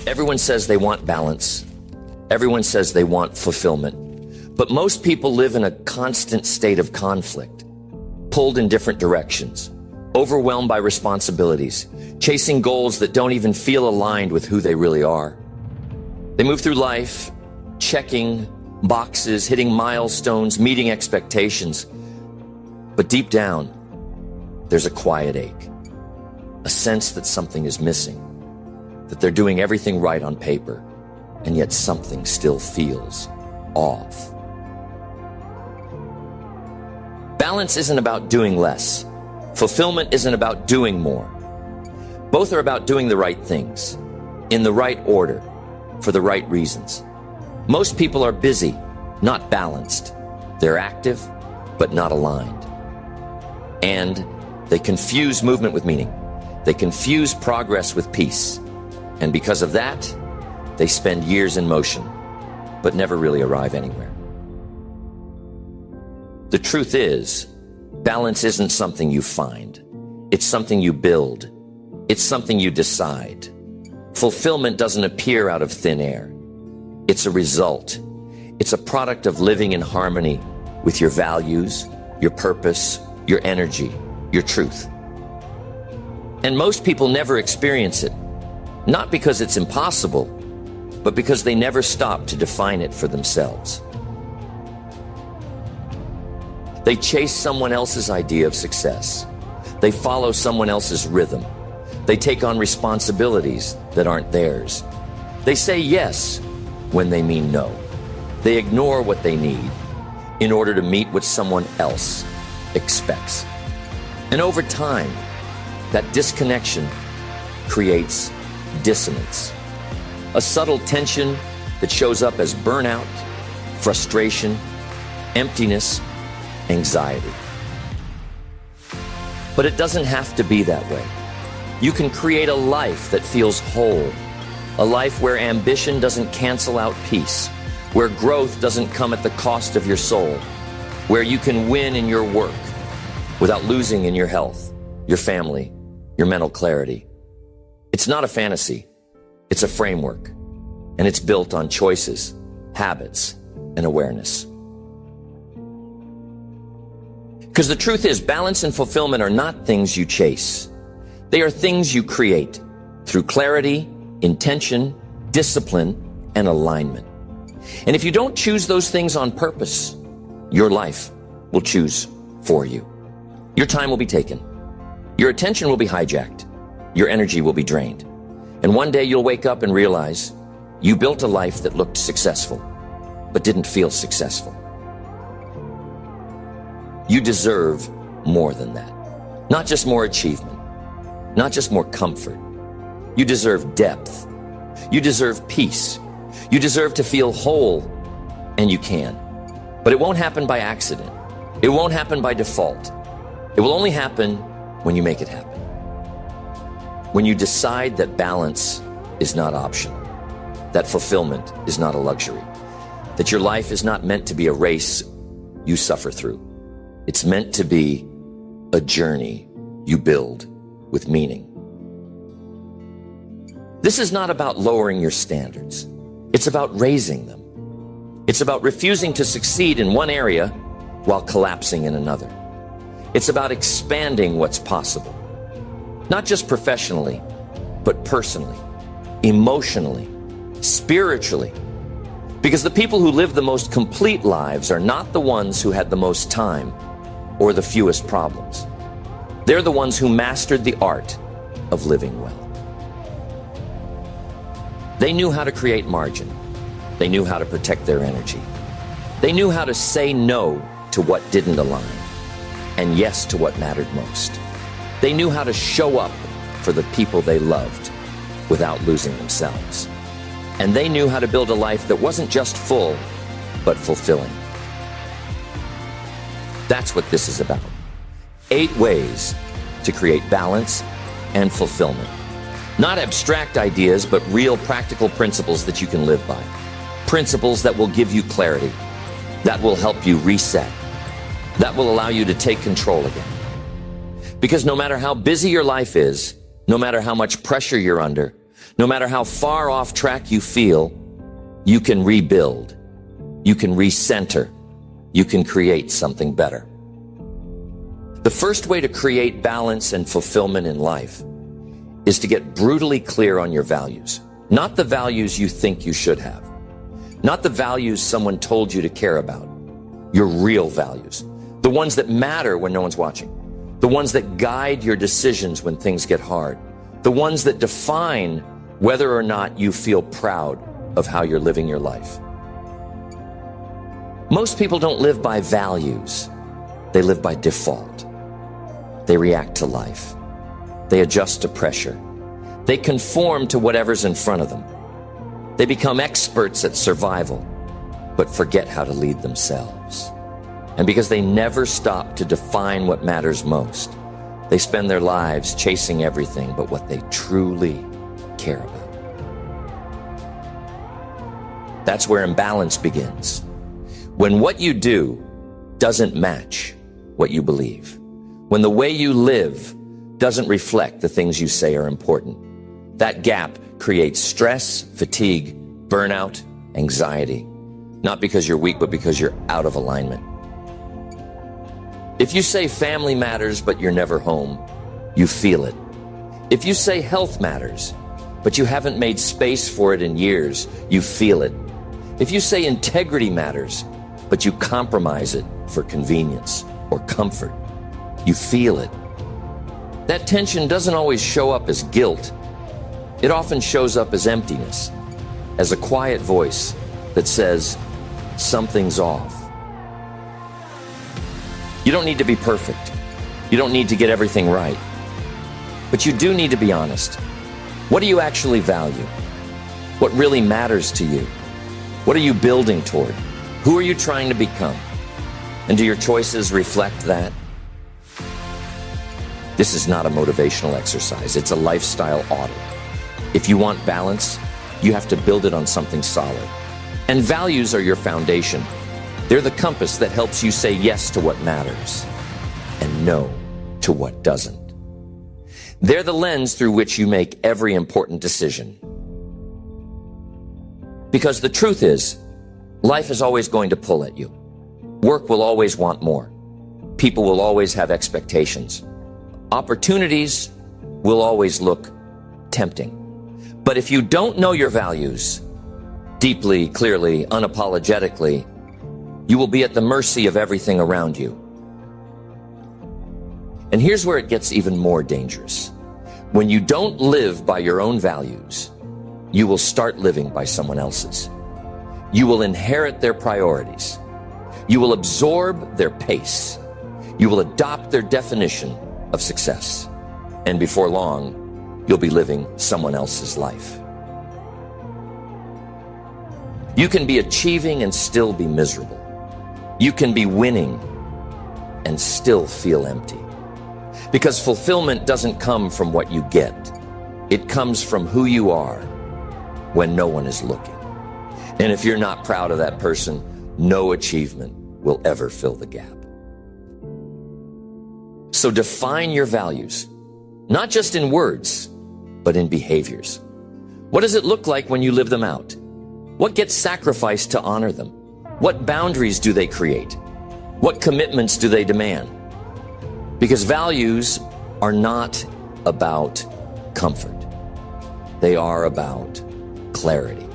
Everyone says they want balance. Everyone says they want fulfillment. But most people live in a constant state of conflict, pulled in different directions, overwhelmed by responsibilities, chasing goals that don't even feel aligned with who they really are. They move through life, checking boxes, hitting milestones, meeting expectations. But deep down, there's a quiet ache, a sense that something is missing, that they're doing everything right on paper, and yet something still feels off. Balance isn't about doing less. Fulfillment isn't about doing more. Both are about doing the right things, in the right order, for the right reasons. Most people are busy, not balanced. They're active, but not aligned. And they confuse movement with meaning. They confuse progress with peace. And because of that, they spend years in motion, but never really arrive anywhere. The truth is, balance isn't something you find. It's something you build. It's something you decide. Fulfillment doesn't appear out of thin air. It's a result. It's a product of living in harmony with your values, your purpose, your energy, your truth. And most people never experience it, not because it's impossible, but because they never stop to define it for themselves. They chase someone else's idea of success. They follow someone else's rhythm. They take on responsibilities that aren't theirs. They say yes when they mean no. They ignore what they need in order to meet what someone else expects. And over time, that disconnection creates dissonance, a subtle tension that shows up as burnout, frustration, emptiness, anxiety. But it doesn't have to be that way. You can create a life that feels whole, a life where ambition doesn't cancel out peace, where growth doesn't come at the cost of your soul, where you can win in your work without losing in your health, your family, your mental clarity. It's not a fantasy. It's a framework, and it's built on choices, habits, and awareness. Because the truth is, balance and fulfillment are not things you chase. They are things you create through clarity, intention, discipline, and alignment. And if you don't choose those things on purpose, your life will choose for you. Your time will be taken. Your attention will be hijacked. Your energy will be drained. And one day you'll wake up and realize you built a life that looked successful, but didn't feel successful. You deserve more than that. Not just more achievement, not just more comfort. You deserve depth. You deserve peace. You deserve to feel whole, and you can. But it won't happen by accident. It won't happen by default. It will only happen when you make it happen. When you decide that balance is not optional, that fulfillment is not a luxury, that your life is not meant to be a race you suffer through. It's meant to be a journey you build with meaning. This is not about lowering your standards. It's about raising them. It's about refusing to succeed in one area while collapsing in another. It's about expanding what's possible, not just professionally, but personally, emotionally, spiritually. Because the people who live the most complete lives are not the ones who had the most time or the fewest problems. They're the ones who mastered the art of living well. They knew how to create margin. They knew how to protect their energy. They knew how to say no to what didn't align, and yes to what mattered most. They knew how to show up for the people they loved without losing themselves. And they knew how to build a life that wasn't just full, but fulfilling. That's what this is about. 8 ways to create balance and fulfillment. Not abstract ideas, but real practical principles that you can live by. Principles that will give you clarity, that will help you reset, that will allow you to take control again. Because no matter how busy your life is, no matter how much pressure you're under, No matter how far off track you feel, you can rebuild, you can recenter, you can create something better. The first way to create balance and fulfillment in life is to get brutally clear on your values. Not the values you think you should have. Not the values someone told you to care about. Your real values. The ones that matter when no one's watching. The ones that guide your decisions when things get hard. The ones that define whether or not you feel proud of how you're living your life. Most people don't live by values. They live by default. They react to life. They adjust to pressure. They conform to whatever's in front of them. They become experts at survival, but forget how to lead themselves. And because they never stop to define what matters most, they spend their lives chasing everything but what they truly care about. That's where imbalance begins. When what you do doesn't match what you believe. When the way you live doesn't reflect the things you say are important. That gap creates stress, fatigue, burnout, anxiety. Not because you're weak, but because you're out of alignment. If you say family matters, but you're never home, you feel it. If you say health matters, but you haven't made space for it in years, you feel it. If you say integrity matters, but you compromise it for convenience or comfort, you feel it. That tension doesn't always show up as guilt. It often shows up as emptiness, as a quiet voice that says, something's off. You don't need to be perfect. You don't need to get everything right. But you do need to be honest. What do you actually value? What really matters to you? What are you building toward? Who are you trying to become? And do your choices reflect that? This is not a motivational exercise. It's a lifestyle audit. If you want balance, you have to build it on something solid. And values are your foundation. They're the compass that helps you say yes to what matters and no to what doesn't. They're the lens through which you make every important decision. Because the truth is, life is always going to pull at you. Work will always want more. People will always have expectations. Opportunities will always look tempting. But if you don't know your values deeply, clearly, unapologetically, you will be at the mercy of everything around you. And here's where it gets even more dangerous. When you don't live by your own values, you will start living by someone else's. You will inherit their priorities. You will absorb their pace. You will adopt their definition of success. And before long, you'll be living someone else's life. You can be achieving and still be miserable. You can be winning and still feel empty. Because fulfillment doesn't come from what you get. It comes from who you are when no one is looking. And if you're not proud of that person, no achievement will ever fill the gap. So define your values, not just in words, but in behaviors. What does it look like when you live them out? What gets sacrificed to honor them? What boundaries do they create? What commitments do they demand? Because values are not about comfort. They are about clarity.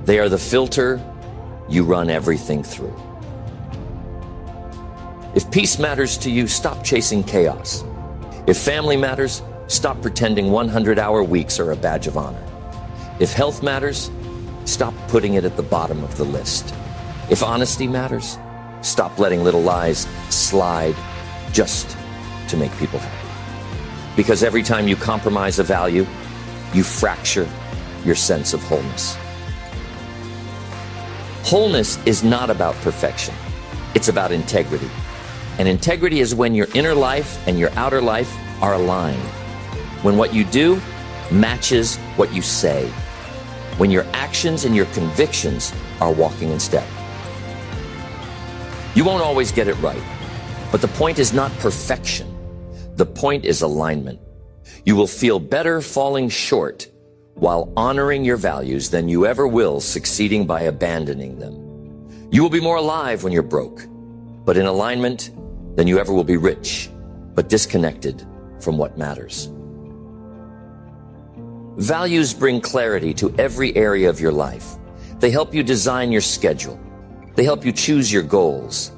They are the filter you run everything through. If peace matters to you, stop chasing chaos. If family matters, stop pretending 100-hour weeks are a badge of honor. If health matters, stop putting it at the bottom of the list. If honesty matters, stop letting little lies slide just to make people happy. Because every time you compromise a value, you fracture your sense of wholeness. Wholeness is not about perfection. It's about integrity. And integrity is when your inner life and your outer life are aligned. When what you do matches what you say. When your actions and your convictions are walking in step. You won't always get it right, but the point is not perfection. The point is alignment. You will feel better falling short while honoring your values than you ever will succeeding by abandoning them. You will be more alive when you're broke, but in alignment than you ever will be rich, but disconnected from what matters. Values bring clarity to every area of your life. They help you design your schedule. They help you choose your goals.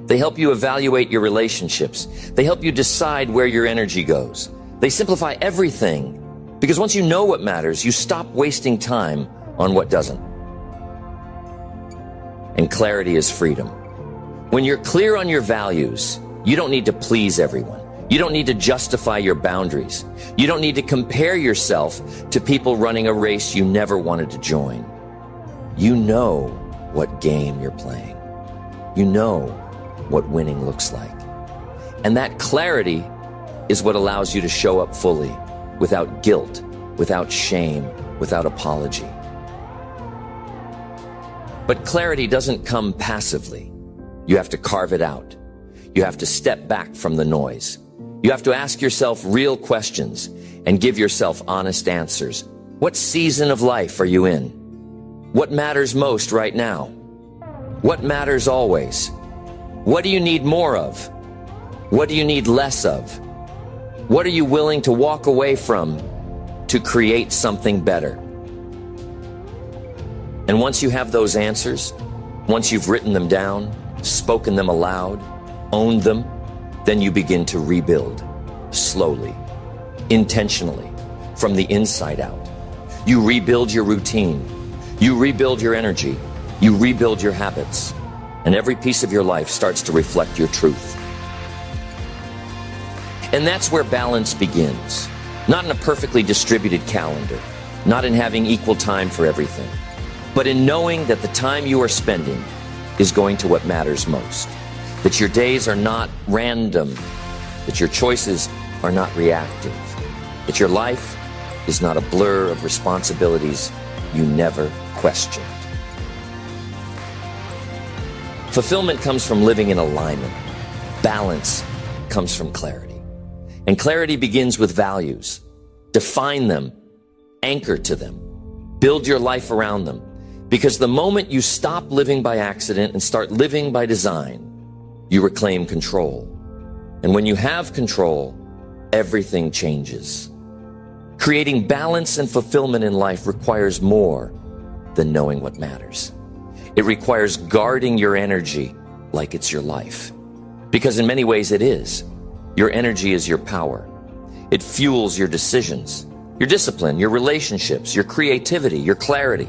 They help you evaluate your relationships. They help you decide where your energy goes. They simplify everything, because once you know what matters, you stop wasting time on what doesn't. And clarity is freedom. When you're clear on your values, you don't need to please everyone. You don't need to justify your boundaries. You don't need to compare yourself to people running a race you never wanted to join. You know what game you're playing. You know what winning looks like. And that clarity is what allows you to show up fully, without guilt, without shame, without apology. But clarity doesn't come passively. You have to carve it out. You have to step back from the noise. You have to ask yourself real questions and give yourself honest answers. What season of life are you in? What matters most right now? What matters always? What do you need more of? What do you need less of? What are you willing to walk away from to create something better? And once you have those answers, once you've written them down, spoken them aloud, owned them, then you begin to rebuild, slowly, intentionally, from the inside out. You rebuild your routine. You rebuild your energy. You rebuild your habits. And every piece of your life starts to reflect your truth. And that's where balance begins. Not in a perfectly distributed calendar, not in having equal time for everything, but in knowing that the time you are spending is going to what matters most. That your days are not random, that your choices are not reactive, that your life is not a blur of responsibilities you never questioned. Fulfillment comes from living in alignment. Balance comes from clarity. And clarity begins with values. Define them, anchor to them, build your life around them. Because the moment you stop living by accident and start living by design, you reclaim control. And when you have control, everything changes. Creating balance and fulfillment in life requires more than knowing what matters. It requires guarding your energy like it's your life. Because in many ways it is. Your energy is your power. It fuels your decisions, your discipline, your relationships, your creativity, your clarity.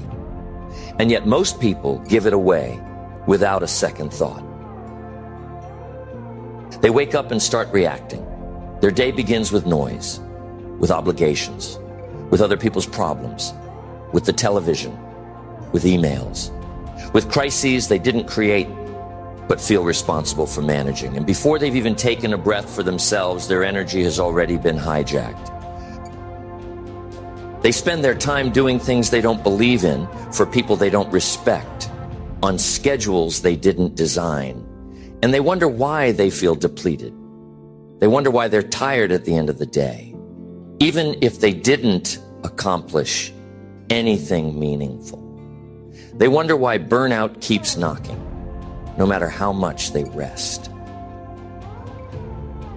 And yet most people give it away without a second thought. They wake up and start reacting. Their day begins with noise, with obligations, with other people's problems, with the television, with emails, with crises they didn't create but feel responsible for managing. And before they've even taken a breath for themselves, their energy has already been hijacked. They spend their time doing things they don't believe in for people they don't respect, on schedules they didn't design. And they wonder why they feel depleted. They wonder why they're tired at the end of the day, even if they didn't accomplish anything meaningful. They wonder why burnout keeps knocking, no matter how much they rest.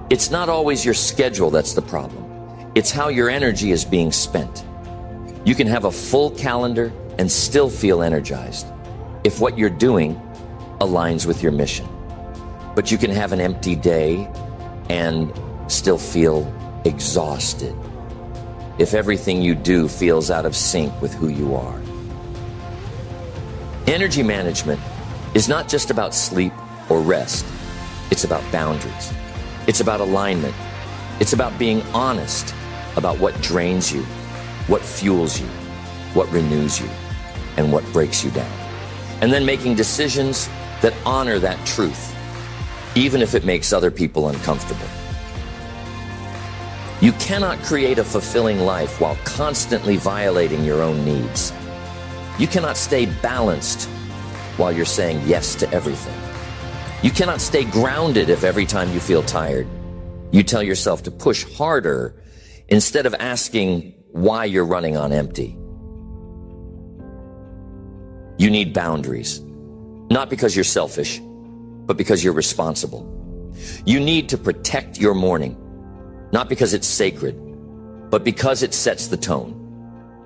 It's not always your schedule that's the problem. It's how your energy is being spent. You can have a full calendar and still feel energized if what you're doing aligns with your mission. But you can have an empty day and still feel exhausted if everything you do feels out of sync with who you are. Energy management is not just about sleep or rest. It's about boundaries. It's about alignment. It's about being honest about what drains you, what fuels you, what renews you, and what breaks you down. And then making decisions that honor that truth, even if it makes other people uncomfortable. You cannot create a fulfilling life while constantly violating your own needs. You cannot stay balanced while you're saying yes to everything. You cannot stay grounded if every time you feel tired, you tell yourself to push harder instead of asking why you're running on empty. You need boundaries, not because you're selfish, but because you're responsible. You need to protect your morning, not because it's sacred, but because it sets the tone.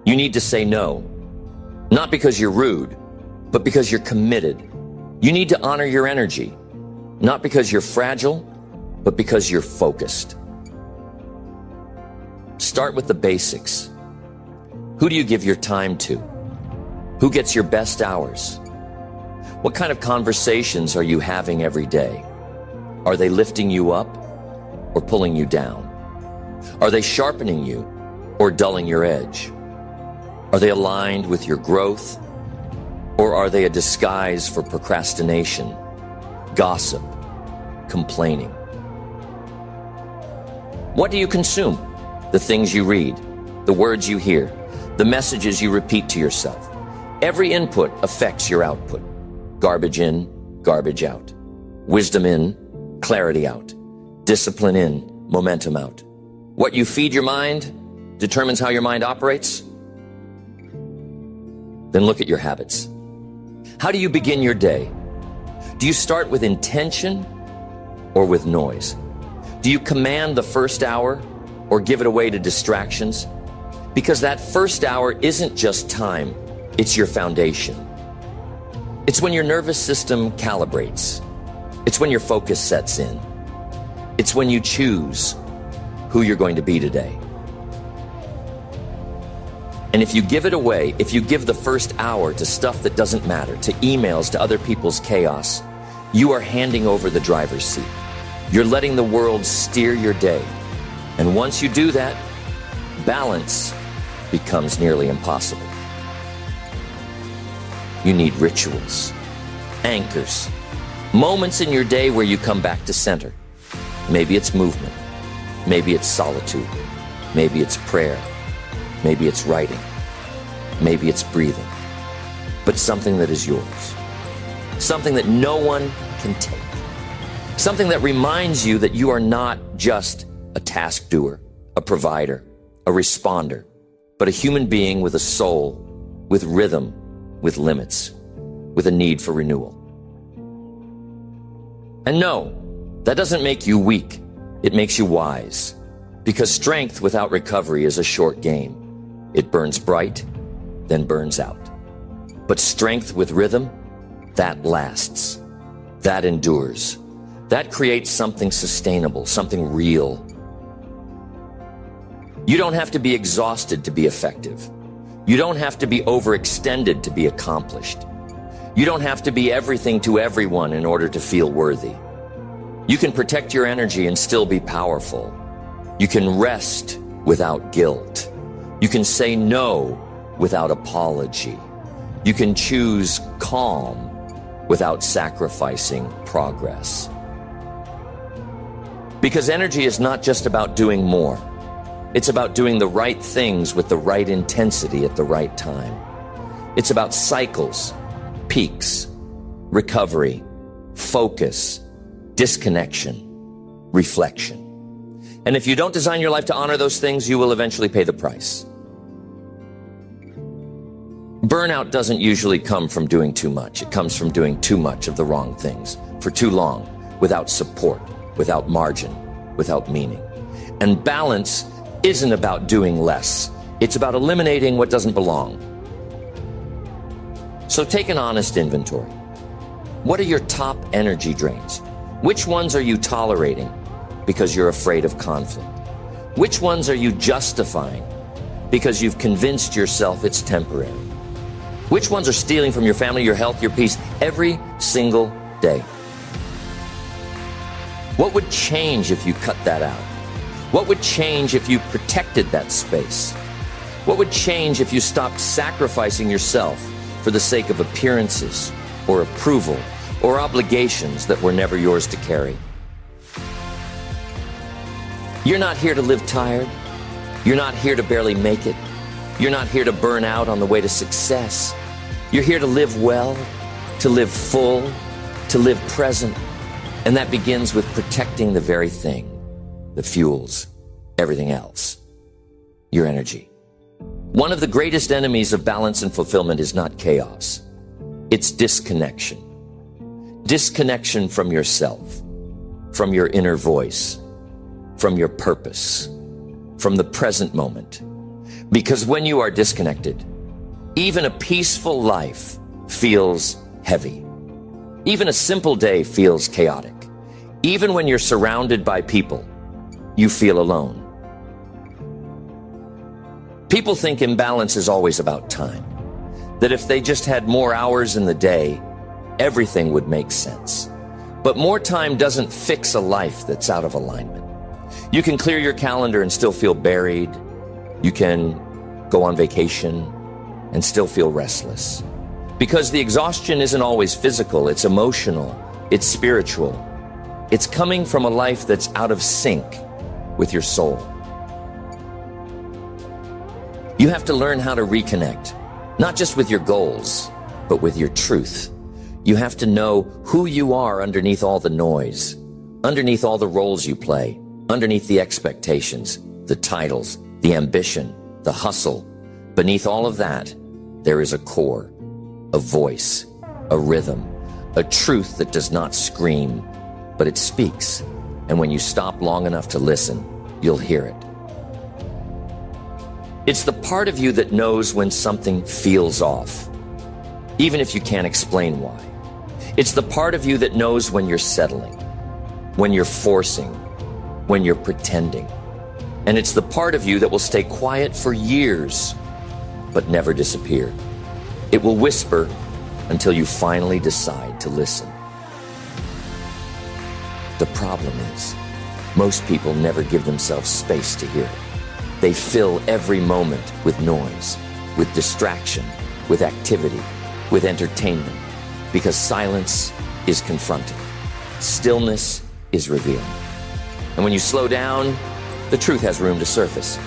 You need to say no, not because you're rude, but because you're committed. You need to honor your energy, not because you're fragile, but because you're focused. Start with the basics. Who do you give your time to? Who gets your best hours? What kind of conversations are you having every day? Are they lifting you up or pulling you down? Are they sharpening you or dulling your edge? Are they aligned with your growth, or are they a disguise for procrastination, gossip, complaining? What do you consume? The things you read, the words you hear, the messages you repeat to yourself. Every input affects your output. Garbage in, garbage out. Wisdom in, clarity out. Discipline in, momentum out. What you feed your mind determines how your mind operates. Then look at your habits. How do you begin your day? Do you start with intention or with noise? Do you command the first hour or give it away to distractions? Because that first hour isn't just time, it's your foundation. It's when your nervous system calibrates. It's when your focus sets in. It's when you choose who you're going to be today. And if you give it away, if you give the first hour to stuff that doesn't matter, to emails, to other people's chaos, you are handing over the driver's seat. You're letting the world steer your day. And once you do that, balance becomes nearly impossible. You need rituals, anchors, moments in your day where you come back to center. Maybe it's movement. Maybe it's solitude. Maybe it's prayer. Maybe it's writing. Maybe it's breathing. But something that is yours. Something that no one can take. Something that reminds you that you are not just a task doer, a provider, a responder, but a human being with a soul, with rhythm, with limits, with a need for renewal. And no, that doesn't make you weak. It makes you wise. Because strength without recovery is a short game. It burns bright, then burns out. But strength with rhythm, that lasts. That endures. That creates something sustainable, something real. You don't have to be exhausted to be effective. You don't have to be overextended to be accomplished. You don't have to be everything to everyone in order to feel worthy. You can protect your energy and still be powerful. You can rest without guilt. You can say no without apology. You can choose calm without sacrificing progress. Because energy is not just about doing more. It's about doing the right things with the right intensity at the right time. It's about cycles, peaks, recovery, focus, disconnection, reflection. And if you don't design your life to honor those things, you will eventually pay the price. Burnout doesn't usually come from doing too much. It comes from doing too much of the wrong things for too long, without support, without margin, without meaning. And balance isn't about doing less. It's about eliminating what doesn't belong. So take an honest inventory. What are your top energy drains? Which ones are you tolerating because you're afraid of conflict? Which ones are you justifying because you've convinced yourself it's temporary? Which ones are stealing from your family, your health, your peace every single day? What would change if you cut that out? What would change if you protected that space? What would change if you stopped sacrificing yourself for the sake of appearances or approval or obligations that were never yours to carry? You're not here to live tired. You're not here to barely make it. You're not here to burn out on the way to success. You're here to live well, to live full, to live present. And that begins with protecting the very thing that fuels everything else, your energy. One of the greatest enemies of balance and fulfillment is not chaos. It's disconnection. Disconnection from yourself, from your inner voice, from your purpose, from the present moment. Because when you are disconnected, even a peaceful life feels heavy. Even a simple day feels chaotic. Even when you're surrounded by people, you feel alone. People think imbalance is always about time, that if they just had more hours in the day, everything would make sense. But more time doesn't fix a life that's out of alignment. You can clear your calendar and still feel buried. You can go on vacation and still feel restless. Because the exhaustion isn't always physical, it's emotional, it's spiritual. It's coming from a life that's out of sync with your soul. You have to learn how to reconnect, not just with your goals, but with your truth. You have to know who you are underneath all the noise, underneath all the roles you play, underneath the expectations, the titles, the ambition, the hustle. Beneath all of that, there is a core, a voice, a rhythm, a truth that does not scream, but it speaks. And when you stop long enough to listen, you'll hear it. It's the part of you that knows when something feels off, even if you can't explain why. It's the part of you that knows when you're settling, when you're forcing, when you're pretending. And it's the part of you that will stay quiet for years, but never disappear. It will whisper until you finally decide to listen. The problem is, most people never give themselves space to hear it. They fill every moment with noise, with distraction, with activity, with entertainment, because silence is confronting. Stillness is revealing. And when you slow down, the truth has room to surface.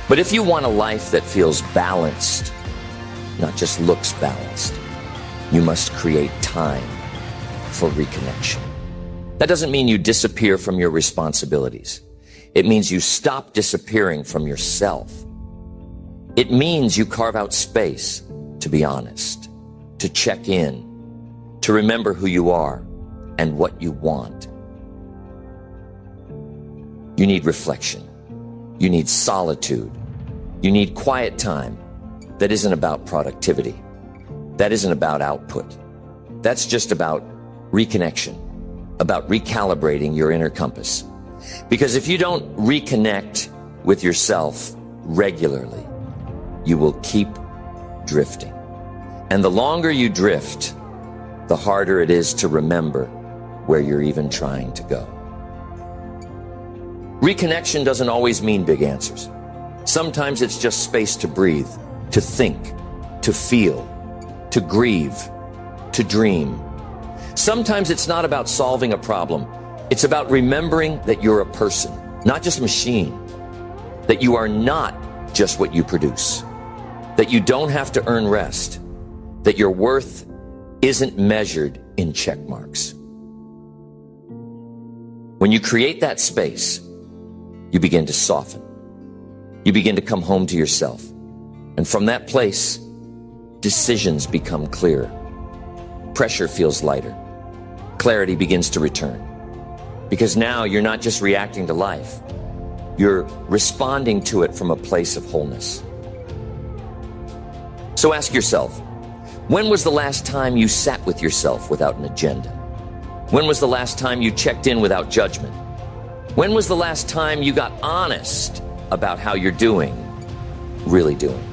But if you want a life that feels balanced, not just looks balanced, you must create time for reconnection. That doesn't mean you disappear from your responsibilities. It means you stop disappearing from yourself. It means you carve out space to be honest, to check in, to remember who you are and what you want. You need reflection. You need solitude. You need quiet time that isn't about productivity. That isn't about output. That's just about reconnection, about recalibrating your inner compass. Because if you don't reconnect with yourself regularly, you will keep drifting. And the longer you drift, the harder it is to remember where you're even trying to go. Reconnection doesn't always mean big answers. Sometimes it's just space to breathe, to think, to feel, to grieve, to dream. Sometimes it's not about solving a problem. It's about remembering that you're a person, not just a machine, that you are not just what you produce, that you don't have to earn rest, that your worth isn't measured in check marks. When you create that space, you begin to soften. You begin to come home to yourself. And from that place, decisions become clearer. Pressure feels lighter. Clarity begins to return. Because now you're not just reacting to life. You're responding to it from a place of wholeness. So ask yourself, when was the last time you sat with yourself without an agenda? When was the last time you checked in without judgment? When was the last time you got honest about how you're doing, really doing,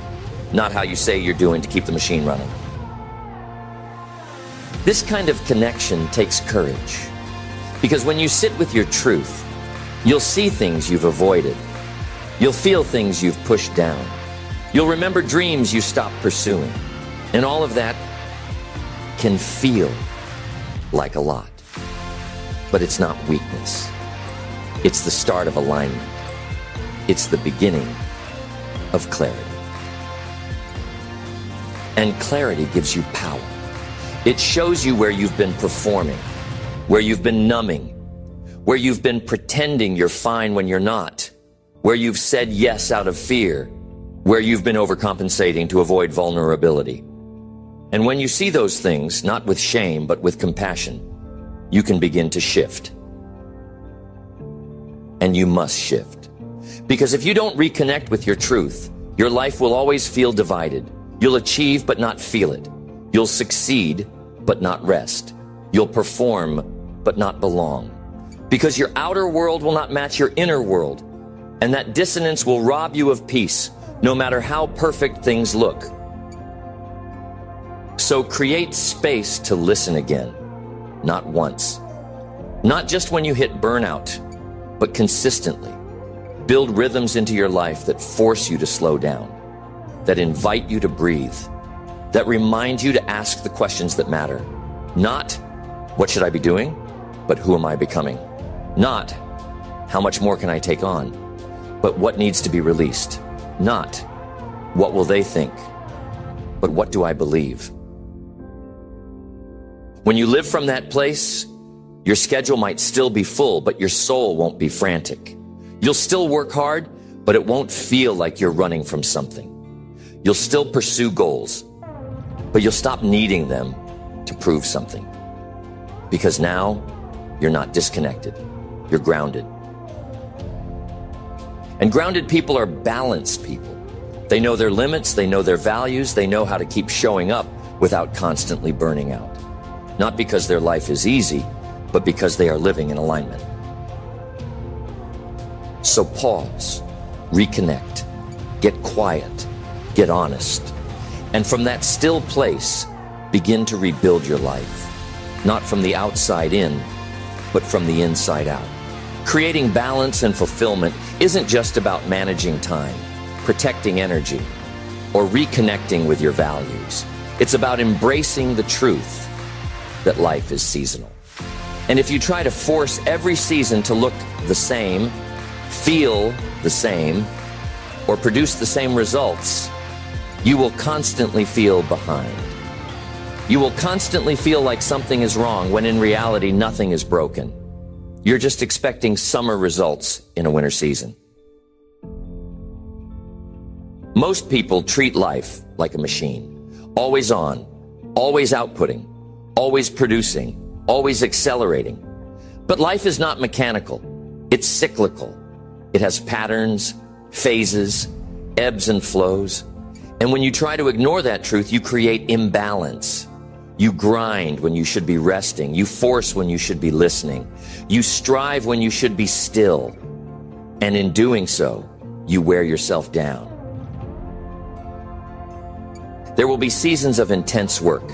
not how you say you're doing to keep the machine running? This kind of connection takes courage, because when you sit with your truth, you'll see things you've avoided. You'll feel things you've pushed down. You'll remember dreams you stopped pursuing. And all of that can feel like a lot. But it's not weakness. It's the start of alignment. It's the beginning of clarity. And clarity gives you power. It shows you where you've been performing, where you've been numbing, where you've been pretending you're fine when you're not, where you've said yes out of fear, where you've been overcompensating to avoid vulnerability. And when you see those things, not with shame, but with compassion, you can begin to shift. And you must shift. Because if you don't reconnect with your truth, your life will always feel divided. You'll achieve but not feel it. You'll succeed but not rest. You'll perform but not belong. Because your outer world will not match your inner world. And that dissonance will rob you of peace, no matter how perfect things look. So create space to listen again, not once. Not just when you hit burnout, but consistently. Build rhythms into your life that force you to slow down, that invite you to breathe, that remind you to ask the questions that matter. Not, what should I be doing? But who am I becoming? Not, how much more can I take on? But what needs to be released? Not, what will they think? But what do I believe? When you live from that place, your schedule might still be full, but your soul won't be frantic. You'll still work hard, but it won't feel like you're running from something. You'll still pursue goals, but you'll stop needing them to prove something. Because now, you're not disconnected. You're grounded. And grounded people are balanced people. They know their limits, they know their values, they know how to keep showing up without constantly burning out. Not because their life is easy, but because they are living in alignment. So pause, reconnect, get quiet, get honest, and from that still place, begin to rebuild your life. Not from the outside in, but from the inside out. Creating balance and fulfillment isn't just about managing time, protecting energy, or reconnecting with your values. It's about embracing the truth that life is seasonal. And if you try to force every season to look the same, feel the same, or produce the same results, you will constantly feel behind. You will constantly feel like something is wrong when in reality nothing is broken. You're just expecting summer results in a winter season. Most people treat life like a machine. Always on, always outputting, always producing, always accelerating. But life is not mechanical. It's cyclical. It has patterns, phases, ebbs and flows. And when you try to ignore that truth, you create imbalance. You grind when you should be resting. You force when you should be listening. You strive when you should be still. And in doing so, you wear yourself down. There will be seasons of intense work,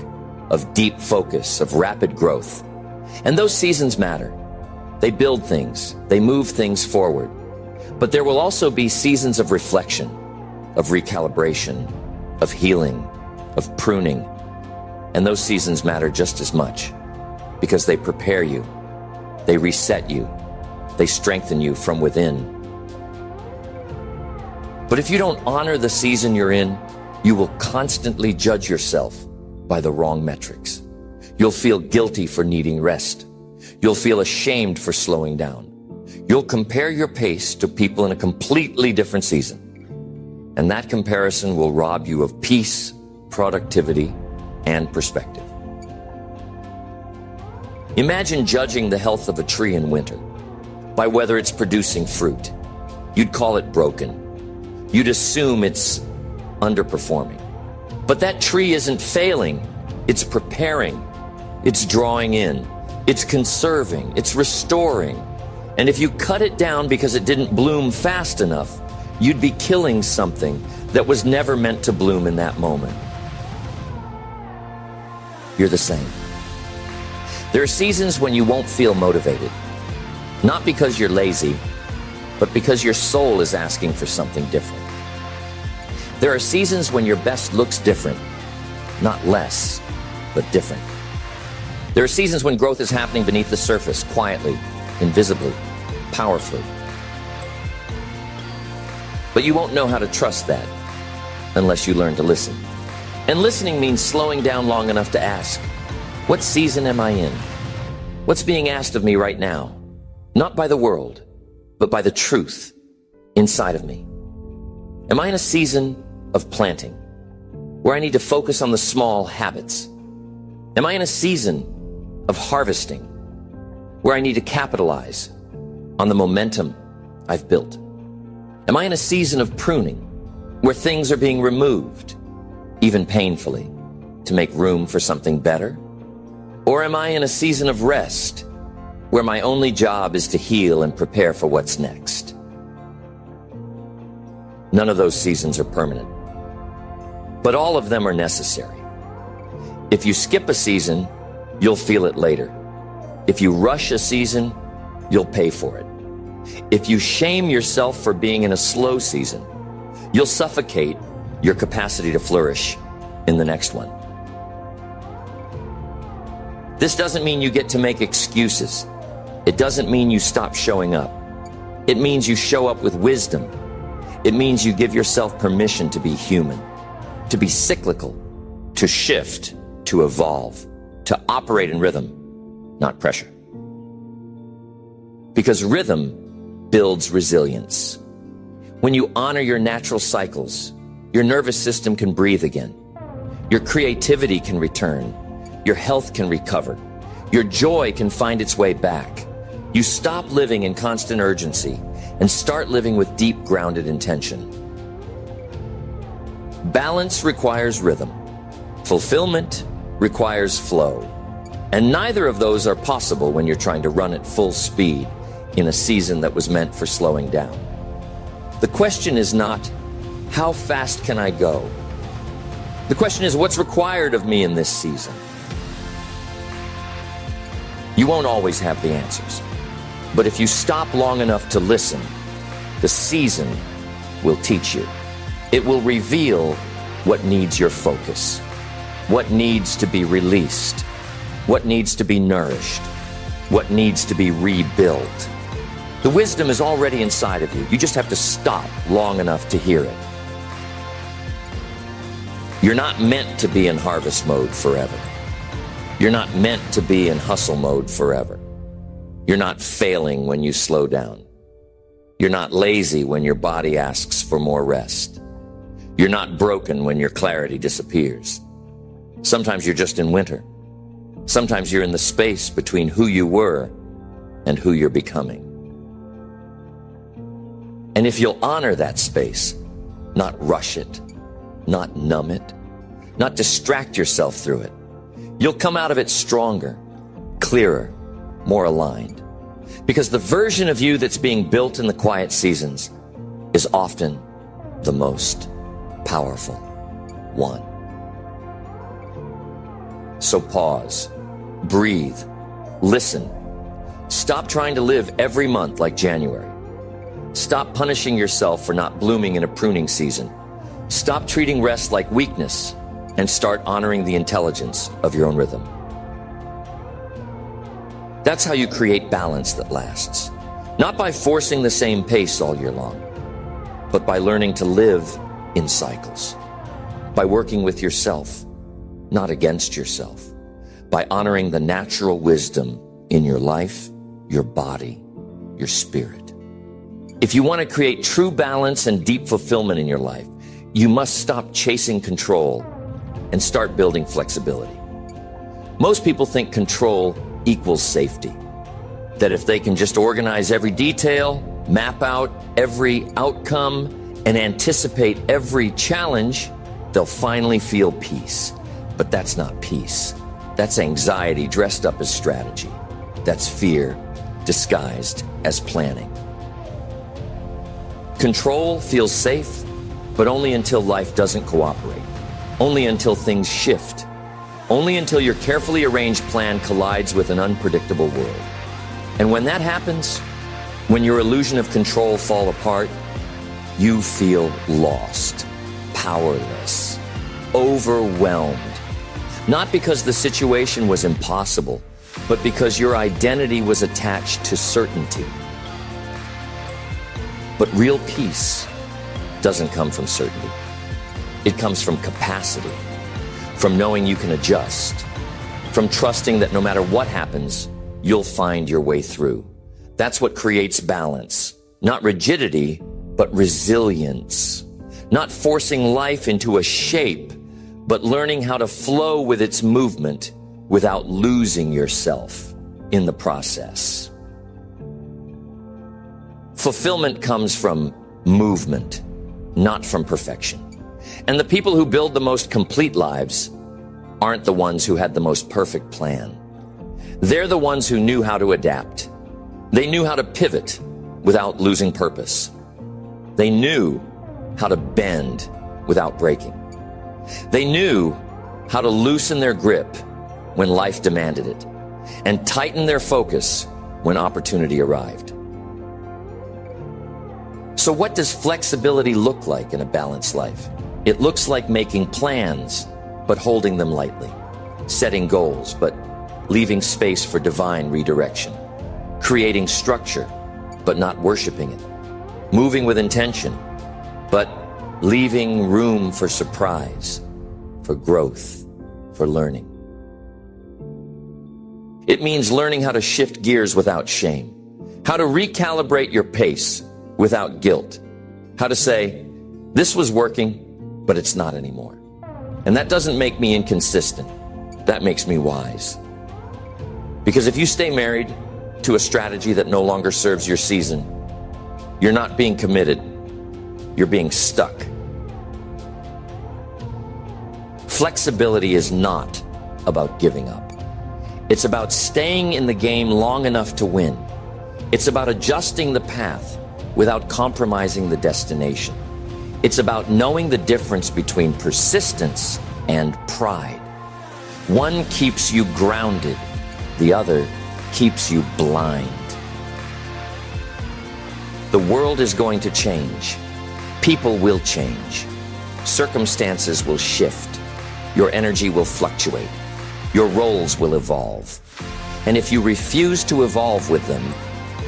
of deep focus, of rapid growth. And those seasons matter. They build things. They move things forward. But there will also be seasons of reflection, of recalibration, of healing, of pruning. And those seasons matter just as much because they prepare you, they reset you, they strengthen you from within. But if you don't honor the season you're in, you will constantly judge yourself by the wrong metrics. You'll feel guilty for needing rest. You'll feel ashamed for slowing down. You'll compare your pace to people in a completely different season. And that comparison will rob you of peace, productivity, and perspective. Imagine judging the health of a tree in winter by whether it's producing fruit. You'd call it broken. You'd assume it's underperforming. But that tree isn't failing. It's preparing. It's drawing in. It's conserving. It's restoring. And if you cut it down because it didn't bloom fast enough, you'd be killing something that was never meant to bloom in that moment. You're the same. There are seasons when you won't feel motivated, not because you're lazy, but because your soul is asking for something different. There are seasons when your best looks different, not less, but different. There are seasons when growth is happening beneath the surface, quietly, invisibly, powerfully. But you won't know how to trust that unless you learn to listen. And listening means slowing down long enough to ask, what season am I in? What's being asked of me right now? Not by the world, but by the truth inside of me. Am I in a season of planting, where I need to focus on the small habits? Am I in a season of harvesting, where I need to capitalize on the momentum I've built? Am I in a season of pruning, where things are being removed, even painfully, to make room for something better? Or am I in a season of rest, where my only job is to heal and prepare for what's next? None of those seasons are permanent, but all of them are necessary. If you skip a season, you'll feel it later. If you rush a season, you'll pay for it. If you shame yourself for being in a slow season, you'll suffocate your capacity to flourish in the next one. This doesn't mean you get to make excuses. It doesn't mean you stop showing up. It means you show up with wisdom. It means you give yourself permission to be human, to be cyclical, to shift, to evolve, to operate in rhythm, not pressure. Because rhythm builds resilience. When you honor your natural cycles, your nervous system can breathe again. Your creativity can return. Your health can recover. Your joy can find its way back. You stop living in constant urgency and start living with deep, grounded intention. Balance requires rhythm. Fulfillment requires flow. And neither of those are possible when you're trying to run at full speed in a season that was meant for slowing down. The question is not, how fast can I go? The question is, what's required of me in this season? You won't always have the answers, but if you stop long enough to listen, the season will teach you. It will reveal what needs your focus, what needs to be released, what needs to be nourished, what needs to be rebuilt. The wisdom is already inside of you. You just have to stop long enough to hear it. You're not meant to be in harvest mode forever. You're not meant to be in hustle mode forever. You're not failing when you slow down. You're not lazy when your body asks for more rest. You're not broken when your clarity disappears. Sometimes you're just in winter. Sometimes you're in the space between who you were and who you're becoming. And if you'll honor that space, not rush it, not numb it, not distract yourself through it, you'll come out of it stronger, clearer, more aligned. Because the version of you that's being built in the quiet seasons is often the most powerful one. So pause, breathe, listen. Stop trying to live every month like January. Stop punishing yourself for not blooming in a pruning season. Stop treating rest like weakness and start honoring the intelligence of your own rhythm. That's how you create balance that lasts. Not by forcing the same pace all year long, but by learning to live in cycles. By working with yourself, not against yourself. By honoring the natural wisdom in your life, your body, your spirit. If you want to create true balance and deep fulfillment in your life, you must stop chasing control and start building flexibility. Most people think control equals safety. That if they can just organize every detail, map out every outcome, and anticipate every challenge, they'll finally feel peace. But that's not peace. That's anxiety dressed up as strategy. That's fear disguised as planning. Control feels safe, but only until life doesn't cooperate. Only until things shift. Only until your carefully arranged plan collides with an unpredictable world. And when that happens, when your illusion of control falls apart, you feel lost, powerless, overwhelmed. Not because the situation was impossible, but because your identity was attached to certainty. But real peace doesn't come from certainty. It comes from capacity, from knowing you can adjust, from trusting that no matter what happens, you'll find your way through. That's what creates balance. Not rigidity, but resilience. Not forcing life into a shape, but learning how to flow with its movement without losing yourself in the process. Fulfillment comes from movement, not from perfection. And the people who build the most complete lives aren't the ones who had the most perfect plan. They're the ones who knew how to adapt. They knew how to pivot without losing purpose. They knew how to bend without breaking. They knew how to loosen their grip when life demanded it and tighten their focus when opportunity arrived. So what does flexibility look like in a balanced life? It looks like making plans, but holding them lightly, setting goals, but leaving space for divine redirection, creating structure, but not worshiping it, moving with intention, but leaving room for surprise, for growth, for learning. It means learning how to shift gears without shame, how to recalibrate your pace without guilt, how to say, this was working, but it's not anymore. And that doesn't make me inconsistent. That makes me wise. Because if you stay married to a strategy that no longer serves your season, you're not being committed, you're being stuck. Flexibility is not about giving up. It's about staying in the game long enough to win. It's about adjusting the path without compromising the destination. It's about knowing the difference between persistence and pride. One keeps you grounded, the other keeps you blind. The world is going to change. People will change. Circumstances will shift. Your energy will fluctuate. Your roles will evolve. And if you refuse to evolve with them,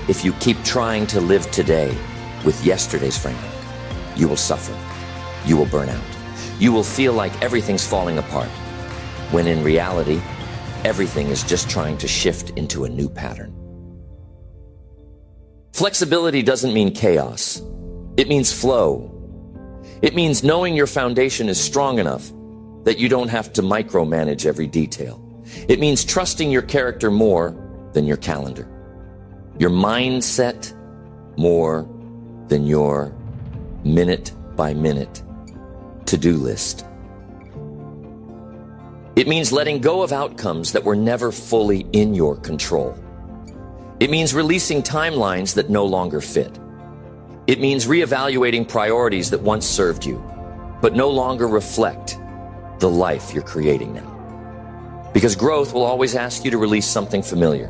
if you keep trying to live today with yesterday's framework, you will suffer. You will burn out. You will feel like everything's falling apart, when in reality, everything is just trying to shift into a new pattern. Flexibility doesn't mean chaos. It means flow. It means knowing your foundation is strong enough that you don't have to micromanage every detail. It means trusting your character more than your calendar, your mindset more than your minute-by-minute to-do list. It means letting go of outcomes that were never fully in your control. It means releasing timelines that no longer fit. It means reevaluating priorities that once served you, but no longer reflect the life you're creating now. Because growth will always ask you to release something familiar.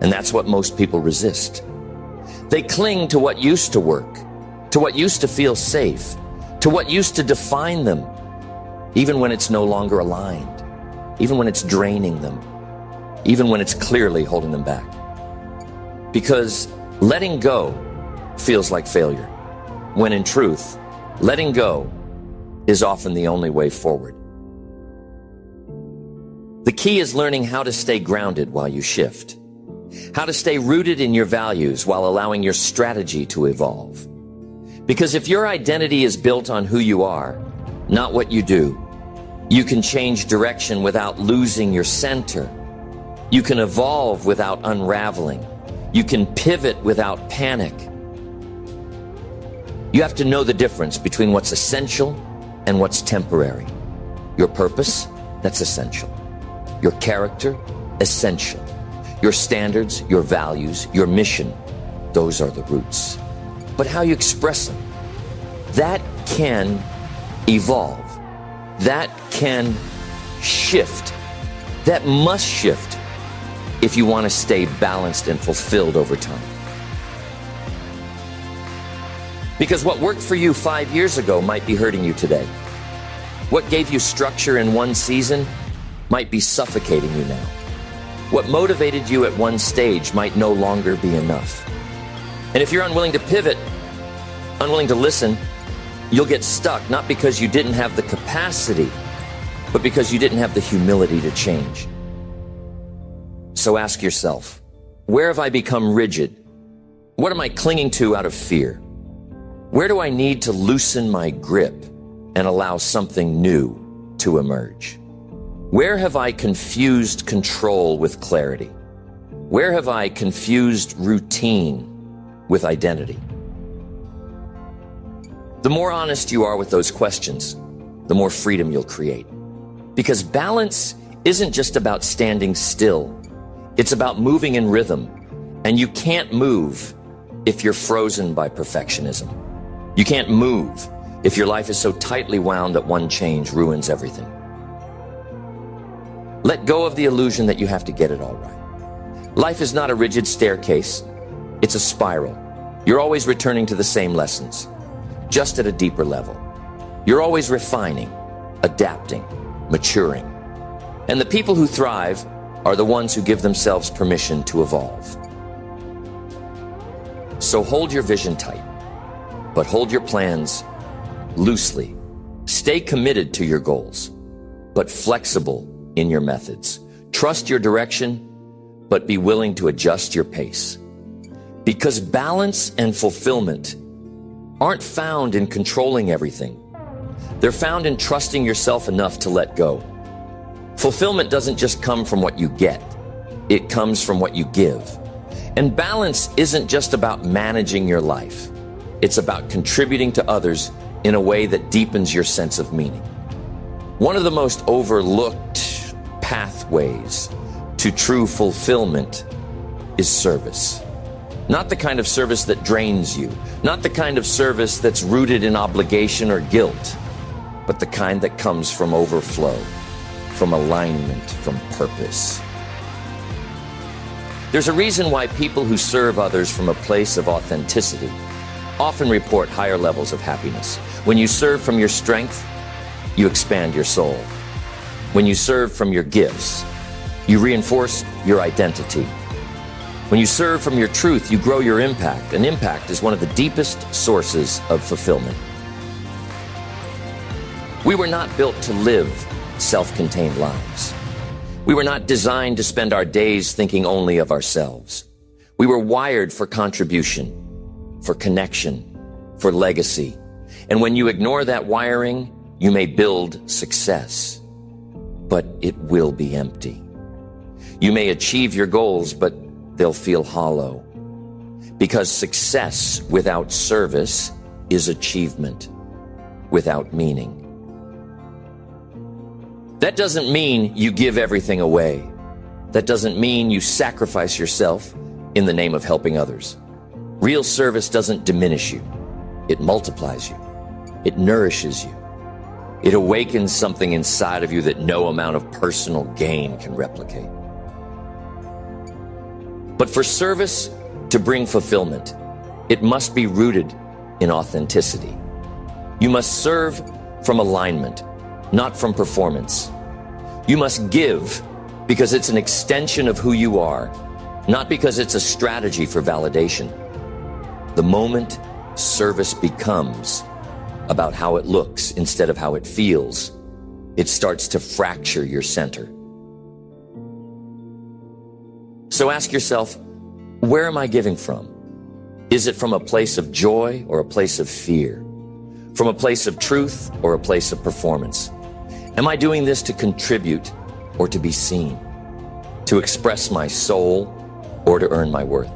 And that's what most people resist. They cling to what used to work, to what used to feel safe, to what used to define them, even when it's no longer aligned, even when it's draining them, even when it's clearly holding them back. Because letting go feels like failure, when in truth, letting go is often the only way forward. The key is learning how to stay grounded while you shift. How to stay rooted in your values while allowing your strategy to evolve. Because if your identity is built on who you are, not what you do, you can change direction without losing your center. You can evolve without unraveling. You can pivot without panic. You have to know the difference between what's essential and what's temporary. Your purpose, that's essential. Your character, essential. Your standards, your values, your mission, those are the roots. But how you express them, that can evolve. That can shift. That must shift if you want to stay balanced and fulfilled over time. Because what worked for you 5 years ago might be hurting you today. What gave you structure in one season might be suffocating you now. What motivated you at one stage might no longer be enough. And if you're unwilling to pivot, unwilling to listen, you'll get stuck, not because you didn't have the capacity, but because you didn't have the humility to change. So ask yourself, where have I become rigid? What am I clinging to out of fear? Where do I need to loosen my grip? and allow something new to emerge? Where have I confused control with clarity? Where have I confused routine with identity? The more honest you are with those questions, the more freedom you'll create. Because balance isn't just about standing still. It's about moving in rhythm. And you can't move if you're frozen by perfectionism. You can't move if your life is so tightly wound that one change ruins everything. Let go of the illusion that you have to get it all right. Life is not a rigid staircase. It's a spiral. You're always returning to the same lessons, just at a deeper level. You're always refining, adapting, maturing. And the people who thrive are the ones who give themselves permission to evolve. So hold your vision tight, but hold your plans loosely. Stay committed to your goals, but flexible in your methods. Trust your direction, but be willing to adjust your pace. Because balance and fulfillment aren't found in controlling everything. They're found in trusting yourself enough to let go. Fulfillment doesn't just come from what you get. It comes from what you give. And balance isn't just about managing your life. It's about contributing to others in a way that deepens your sense of meaning. One of the most overlooked pathways to true fulfillment is service. Not the kind of service that drains you, not the kind of service that's rooted in obligation or guilt, but the kind that comes from overflow, from alignment, from purpose. There's a reason why people who serve others from a place of authenticity often report higher levels of happiness. When you serve from your strength, you expand your soul. When you serve from your gifts, you reinforce your identity. When you serve from your truth, you grow your impact, and impact is one of the deepest sources of fulfillment. We were not built to live self-contained lives. We were not designed to spend our days thinking only of ourselves. We were wired for contribution, for connection, for legacy. And when you ignore that wiring, you may build success, but it will be empty. You may achieve your goals, but they'll feel hollow. Because success without service is achievement without meaning. That doesn't mean you give everything away. That doesn't mean you sacrifice yourself in the name of helping others. Real service doesn't diminish you. It multiplies you. It nourishes you. It awakens something inside of you that no amount of personal gain can replicate. But for service to bring fulfillment, it must be rooted in authenticity. You must serve from alignment, not from performance. You must give because it's an extension of who you are, not because it's a strategy for validation. The moment service becomes about how it looks instead of how it feels, it starts to fracture your center. So ask yourself, where am I giving from? Is it from a place of joy or a place of fear? From a place of truth or a place of performance? Am I doing this to contribute or to be seen? To express my soul or to earn my worth?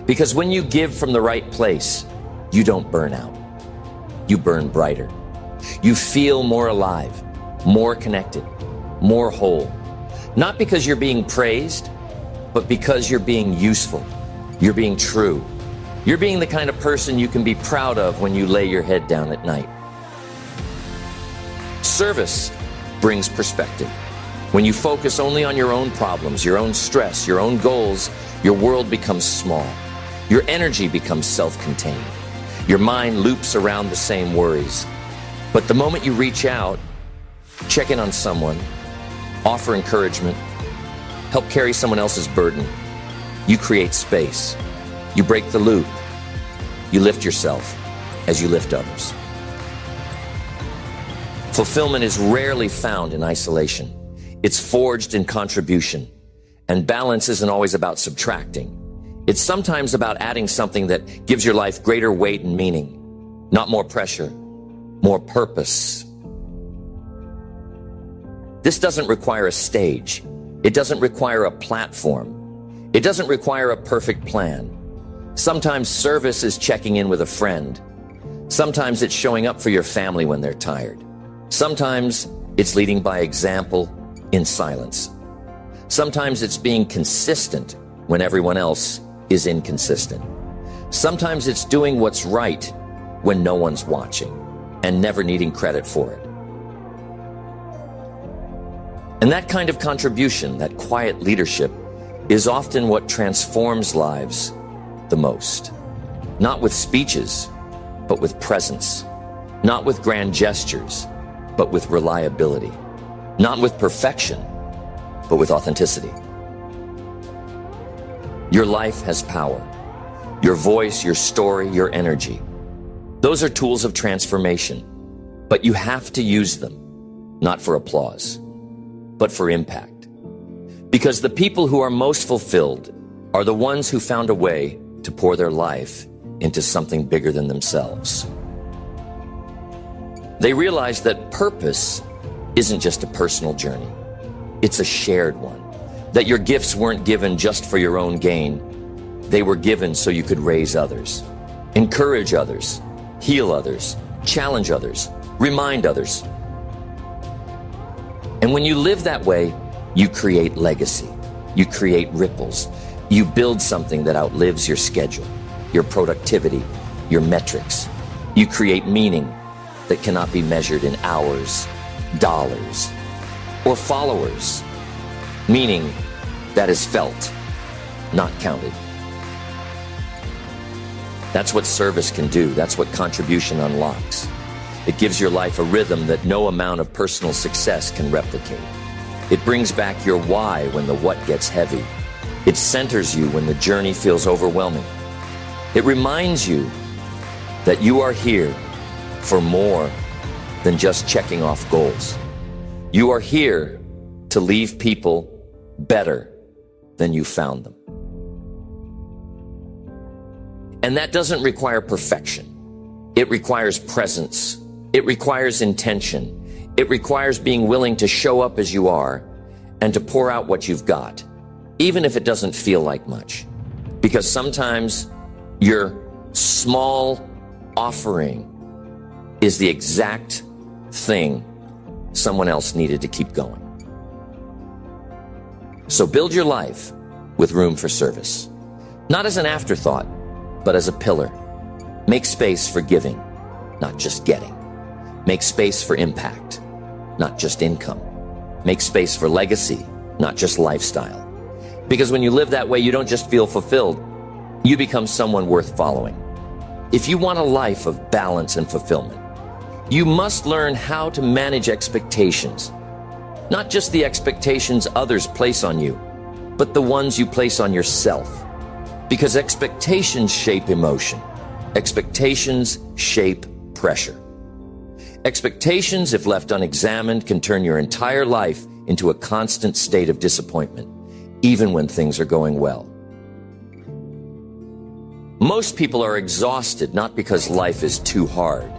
Because when you give from the right place, you don't burn out. You burn brighter. You feel more alive, more connected, more whole. Not because you're being praised, but because you're being useful. You're being true. You're being the kind of person you can be proud of when you lay your head down at night. Service brings perspective. When you focus only on your own problems, your own stress, your own goals, your world becomes small. Your energy becomes self-contained. Your mind loops around the same worries. But the moment you reach out, check in on someone, offer encouragement, help carry someone else's burden, you create space. You break the loop. You lift yourself as you lift others. Fulfillment is rarely found in isolation. It's forged in contribution. And balance isn't always about subtracting. It's sometimes about adding something that gives your life greater weight and meaning. Not more pressure, more purpose. This doesn't require a stage. It doesn't require a platform. It doesn't require a perfect plan. Sometimes service is checking in with a friend. Sometimes it's showing up for your family when they're tired. Sometimes it's leading by example in silence. Sometimes it's being consistent when everyone else is inconsistent. Sometimes it's doing what's right when no one's watching and never needing credit for it. And that kind of contribution, that quiet leadership, is often what transforms lives the most. Not with speeches, but with presence. Not with grand gestures, but with reliability. Not with perfection, but with authenticity. Your life has power. Your voice, your story, your energy. Those are tools of transformation, but you have to use them, not for applause, but for impact. Because the people who are most fulfilled are the ones who found a way to pour their life into something bigger than themselves. They realize that purpose isn't just a personal journey. It's a shared one. That your gifts weren't given just for your own gain. They were given so you could raise others, encourage others, heal others, challenge others, remind others. And when you live that way, you create legacy. You create ripples. You build something that outlives your schedule, your productivity, your metrics. You create meaning that cannot be measured in hours, dollars, or followers. Meaning that is felt, not counted. That's what service can do. That's what contribution unlocks. It gives your life a rhythm that no amount of personal success can replicate. It brings back your why when the what gets heavy. It centers you when the journey feels overwhelming. It reminds you that you are here for more than just checking off goals. You are here to leave people better than you found them. And that doesn't require perfection. It requires presence. It requires intention. It requires being willing to show up as you are and to pour out what you've got, even if it doesn't feel like much. Because sometimes your small offering is the exact thing someone else needed to keep going. So build your life with room for service, not as an afterthought, but as a pillar. Make space for giving, not just getting. Make space for impact, not just income. Make space for legacy, not just lifestyle. Because when you live that way, you don't just feel fulfilled, you become someone worth following. If you want a life of balance and fulfillment, you must learn how to manage expectations. Not just the expectations others place on you, but the ones you place on yourself. Because expectations shape emotion. Expectations shape pressure. Expectations, if left unexamined, can turn your entire life into a constant state of disappointment, even when things are going well. Most people are exhausted not because life is too hard,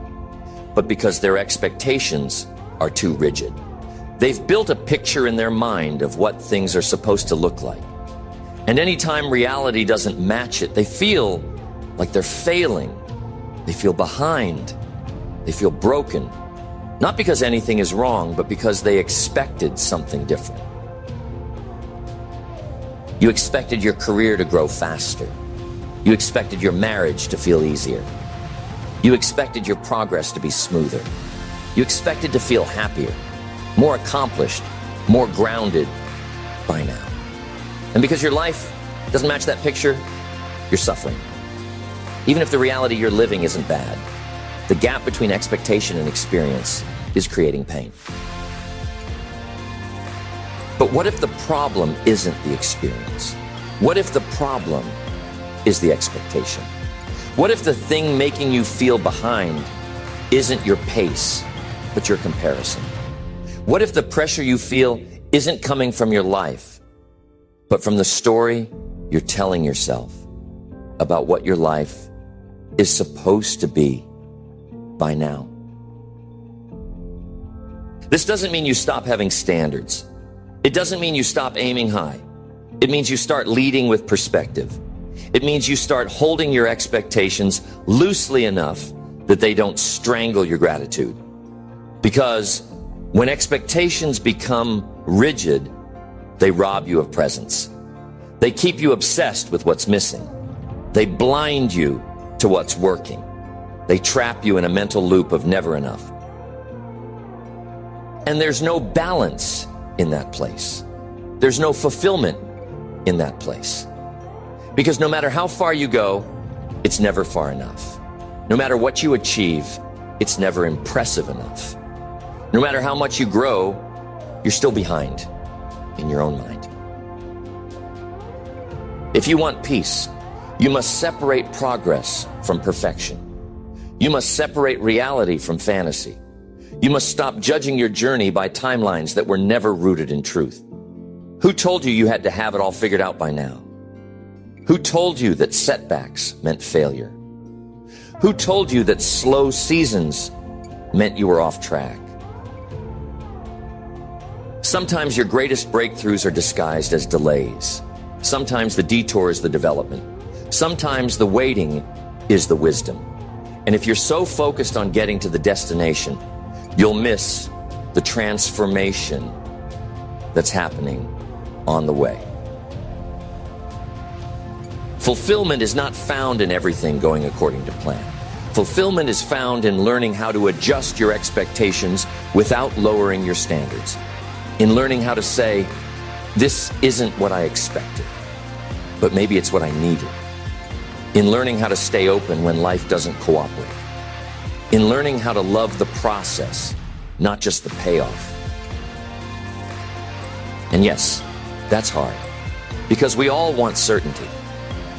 but because their expectations are too rigid. They've built a picture in their mind of what things are supposed to look like. And anytime reality doesn't match it, they feel like they're failing. They feel behind. They feel broken. Not because anything is wrong, but because they expected something different. You expected your career to grow faster. You expected your marriage to feel easier. You expected your progress to be smoother. You expected to feel happier, more accomplished, more grounded by now. And because your life doesn't match that picture, you're suffering. Even if the reality you're living isn't bad, the gap between expectation and experience is creating pain. But what if the problem isn't the experience? What if the problem is the expectation? What if the thing making you feel behind isn't your pace, but your comparison? What if the pressure you feel isn't coming from your life, but from the story you're telling yourself about what your life is supposed to be by now. This doesn't mean you stop having standards. It doesn't mean you stop aiming high. It means you start leading with perspective. It means you start holding your expectations loosely enough that they don't strangle your gratitude. Because when expectations become rigid, they rob you of presence. They keep you obsessed with what's missing. They blind you to what's working. They trap you in a mental loop of never enough. And there's no balance in that place. There's no fulfillment in that place. Because no matter how far you go, it's never far enough. No matter what you achieve, it's never impressive enough. No matter how much you grow, you're still behind in your own mind. If you want peace, you must separate progress from perfection. You must separate reality from fantasy. You must stop judging your journey by timelines that were never rooted in truth. Who told you had to have it all figured out by now? Who told you that setbacks meant failure? Who told you that slow seasons meant you were off track? Sometimes your greatest breakthroughs are disguised as delays. Sometimes the detour is the development. Sometimes the waiting is the wisdom. And if you're so focused on getting to the destination, you'll miss the transformation that's happening on the way. Fulfillment is not found in everything going according to plan. Fulfillment is found in learning how to adjust your expectations without lowering your standards. In learning how to say, this isn't what I expected, but maybe it's what I needed. In learning how to stay open when life doesn't cooperate. In learning how to love the process, not just the payoff. And yes, that's hard, because we all want certainty.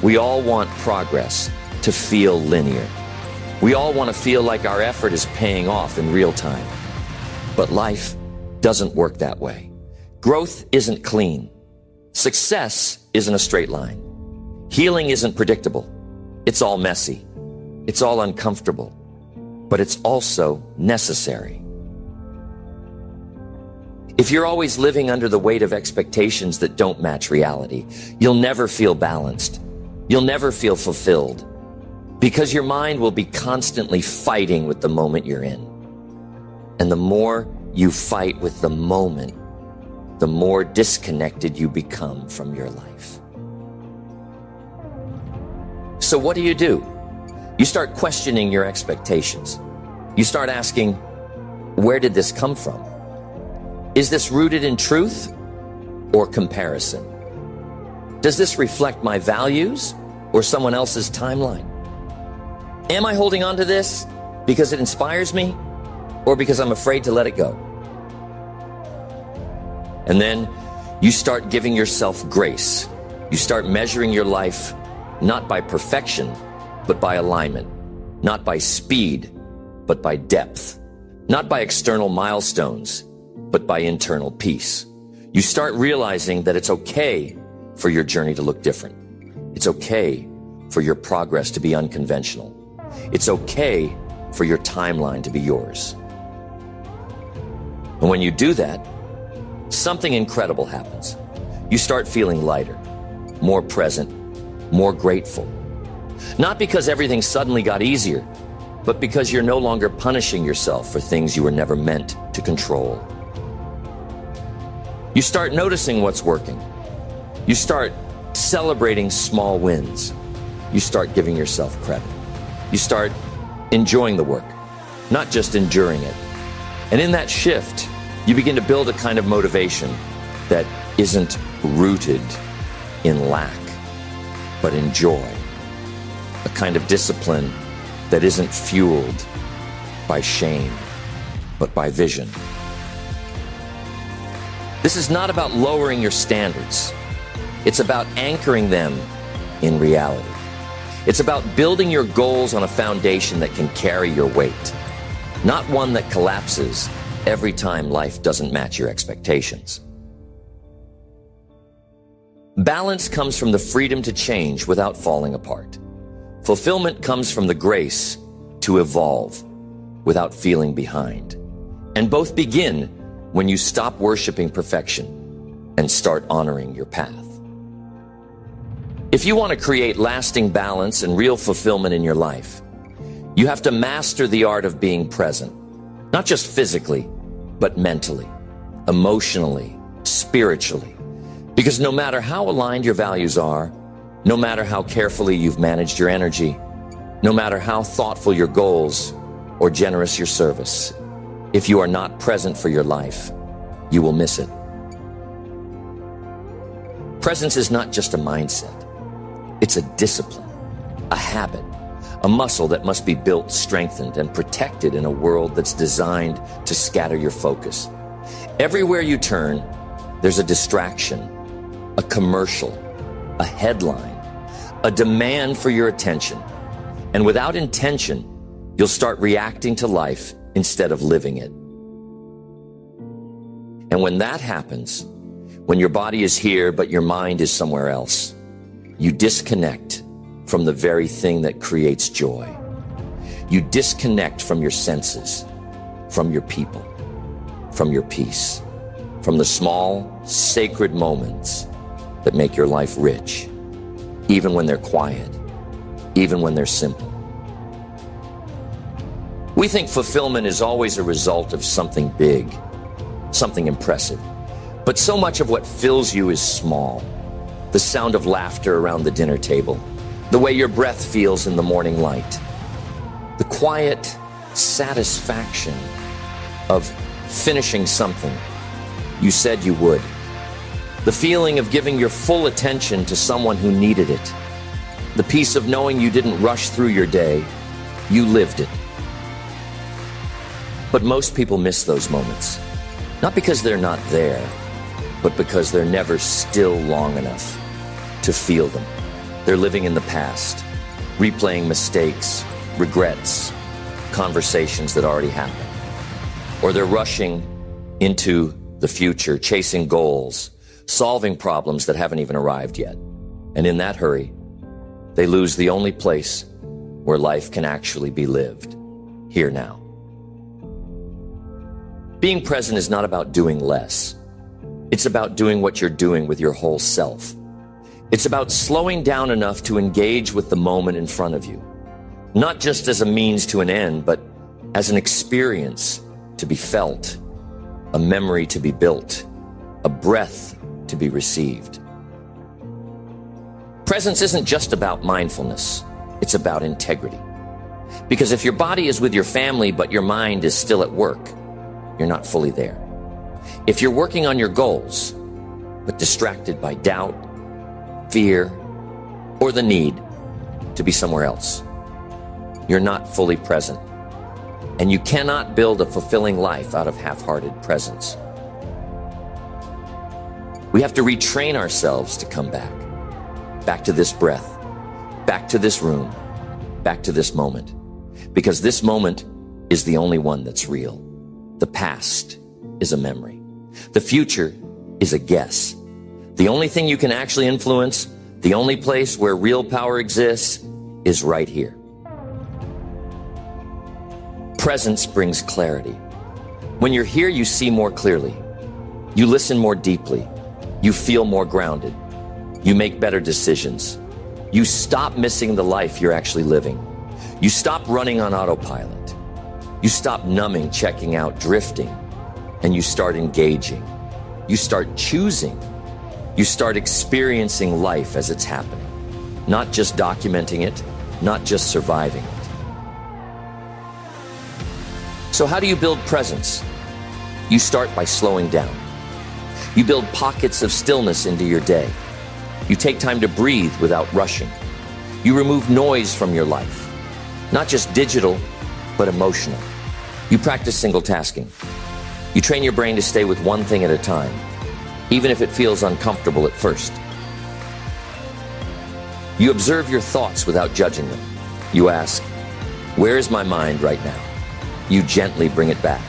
We all want progress to feel linear. We all want to feel like our effort is paying off in real time. But life doesn't work that way. Growth isn't clean. Success isn't a straight line. Healing isn't predictable. It's all messy. It's all uncomfortable. But it's also necessary. If you're always living under the weight of expectations that don't match reality, you'll never feel balanced. You'll never feel fulfilled, because your mind will be constantly fighting with the moment you're in. And the more you fight with the moment, the more disconnected you become from your life. So what do? You start questioning your expectations. You start asking, where did this come from? Is this rooted in truth or comparison? Does this reflect my values or someone else's timeline? Am I holding on to this because it inspires me or because I'm afraid to let it go? And then you start giving yourself grace. You start measuring your life not by perfection, but by alignment. Not by speed, but by depth. Not by external milestones, but by internal peace. You start realizing that it's okay for your journey to look different. It's okay for your progress to be unconventional. It's okay for your timeline to be yours. And when you do that, something incredible happens. You start feeling lighter, more present, more grateful. Not because everything suddenly got easier, but because you're no longer punishing yourself for things you were never meant to control. You start noticing what's working. You start celebrating small wins. You start giving yourself credit. You start enjoying the work, not just enduring it. And in that shift, you begin to build a kind of motivation that isn't rooted in lack, but in joy. A kind of discipline that isn't fueled by shame, but by vision. This is not about lowering your standards. It's about anchoring them in reality. It's about building your goals on a foundation that can carry your weight, not one that collapses every time life doesn't match your expectations. Balance comes from the freedom to change without falling apart. Fulfillment comes from the grace to evolve. without feeling behind. And both begin when you stop worshiping perfection and start honoring your path. If you want to create lasting balance and real fulfillment in your life, you have to master the art of being present, not just physically, but mentally, emotionally, spiritually. Because no matter how aligned your values are, no matter how carefully you've managed your energy, no matter how thoughtful your goals or generous your service, if you are not present for your life, you will miss it. Presence is not just a mindset. It's a discipline, a habit, a muscle that must be built, strengthened, and protected in a world that's designed to scatter your focus. Everywhere you turn, there's a distraction, a commercial, a headline, a demand for your attention. And without intention, you'll start reacting to life instead of living it. And when that happens, when your body is here but your mind is somewhere else, you disconnect from the very thing that creates joy. You disconnect from your senses, from your people, from your peace, from the small, sacred moments that make your life rich, even when they're quiet, even when they're simple. We think fulfillment is always a result of something big, something impressive. But so much of what fills you is small. The sound of laughter around the dinner table, the way your breath feels in the morning light, the quiet satisfaction of finishing something you said you would, the feeling of giving your full attention to someone who needed it, the peace of knowing you didn't rush through your day, you lived it. But most people miss those moments, not because they're not there, but because they're never still long enough to feel them. They're living in the past, replaying mistakes, regrets, conversations that already happened. Or they're rushing into the future, chasing goals, solving problems that haven't even arrived yet. And in that hurry, they lose the only place where life can actually be lived, here now. Being present is not about doing less. It's about doing what you're doing with your whole self. It's about slowing down enough to engage with the moment in front of you, not just as a means to an end, but as an experience to be felt, a memory to be built, a breath to be received. Presence isn't just about mindfulness, it's about integrity. Because if your body is with your family, but your mind is still at work, you're not fully there. If you're working on your goals, but distracted by doubt, fear, or the need to be somewhere else, you're not fully present. And you cannot build a fulfilling life out of half-hearted presence. We have to retrain ourselves to come back to this breath, back to this room, back to this moment. Because this moment is the only one that's real. The past is a memory. The future is a guess. The only thing you can actually influence, the only place where real power exists, is right here. Presence brings clarity. When you're here, you see more clearly. You listen more deeply. You feel more grounded. You make better decisions. You stop missing the life you're actually living. You stop running on autopilot. You stop numbing, checking out, drifting, and you start engaging. You start choosing. You start experiencing life as it's happening, not just documenting it, not just surviving it. So how do you build presence? You start by slowing down. You build pockets of stillness into your day. You take time to breathe without rushing. You remove noise from your life, not just digital, but emotional. You practice single tasking. You train your brain to stay with one thing at a time, even if it feels uncomfortable at first. You observe your thoughts without judging them. You ask, where is my mind right now? You gently bring it back,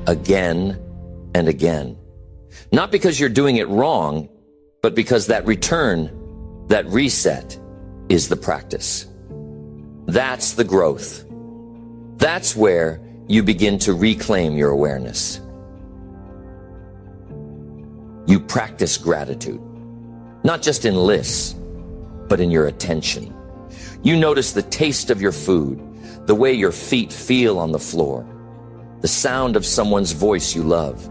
again and again. Not because you're doing it wrong, but because that return, that reset, is the practice. That's the growth. That's where you begin to reclaim your awareness. You practice gratitude, not just in lists, but in your attention. You notice the taste of your food, the way your feet feel on the floor, the sound of someone's voice you love,